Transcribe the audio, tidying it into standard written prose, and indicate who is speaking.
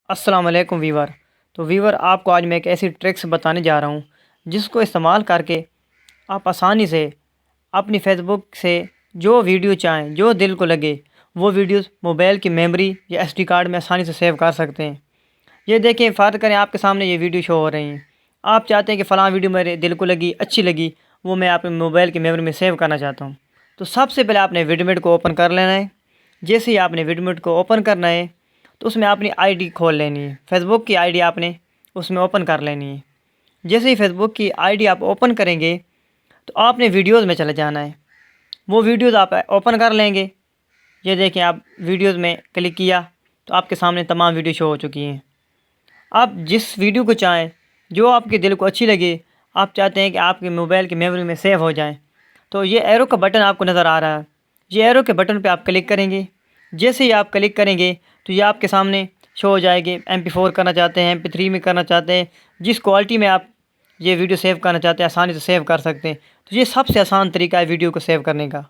Speaker 1: السلام علیکم ویور۔ تو ویور آپ کو آج میں ایک ایسی ٹرکس بتانے جا رہا ہوں جس کو استعمال کر کے آپ آسانی سے اپنی فیس بک سے جو ویڈیو چاہیں، جو دل کو لگے وہ ویڈیوز موبائل کی میموری یا ایس ڈی کارڈ میں آسانی سے سیو کر سکتے ہیں۔ یہ دیکھیں، فرض کریں آپ کے سامنے یہ ویڈیو شو ہو رہی ہیں، آپ چاہتے ہیں کہ فلاں ویڈیو میرے دل کو لگی، اچھی لگی، وہ میں اپنے موبائل کی میموری میں سیو کرنا چاہتا ہوں۔ تو سب سے پہلے آپ نے ویڈمیٹ کو اوپن کر لینا ہے۔ جیسے ہی آپ نے ویڈمیٹ کو اوپن کرنا ہے تو اس میں اپنی آئی ڈی کھول لینی ہے، فیس بک کی آئی ڈی آپ نے اس میں اوپن کر لینی ہے۔ جیسے ہی فیس بک کی آئی ڈی آپ اوپن کریں گے تو آپ نے ویڈیوز میں چلے جانا ہے، وہ ویڈیوز آپ اوپن کر لیں گے۔ یہ دیکھیں، آپ ویڈیوز میں کلک کیا تو آپ کے سامنے تمام ویڈیو شو ہو چکی ہیں۔ آپ جس ویڈیو کو چاہیں، جو آپ کے دل کو اچھی لگے، آپ چاہتے ہیں کہ آپ کے موبائل کی میموری میں سیو ہو جائیں، تو یہ ایرو کا بٹن آپ کو نظر آ رہا ہے، یہ ایرو کے بٹن پہ آپ کلک کریں گے۔ جیسے ہی آپ کلک کریں گے تو یہ آپ کے سامنے شو ہو جائے گی۔ MP4 کرنا چاہتے ہیں، MP3 میں کرنا چاہتے ہیں، جس کوالٹی میں آپ یہ ویڈیو سیو کرنا چاہتے ہیں آسانی سے سیو کر سکتے ہیں۔ تو یہ سب سے آسان طریقہ ہے ویڈیو کو سیو کرنے کا۔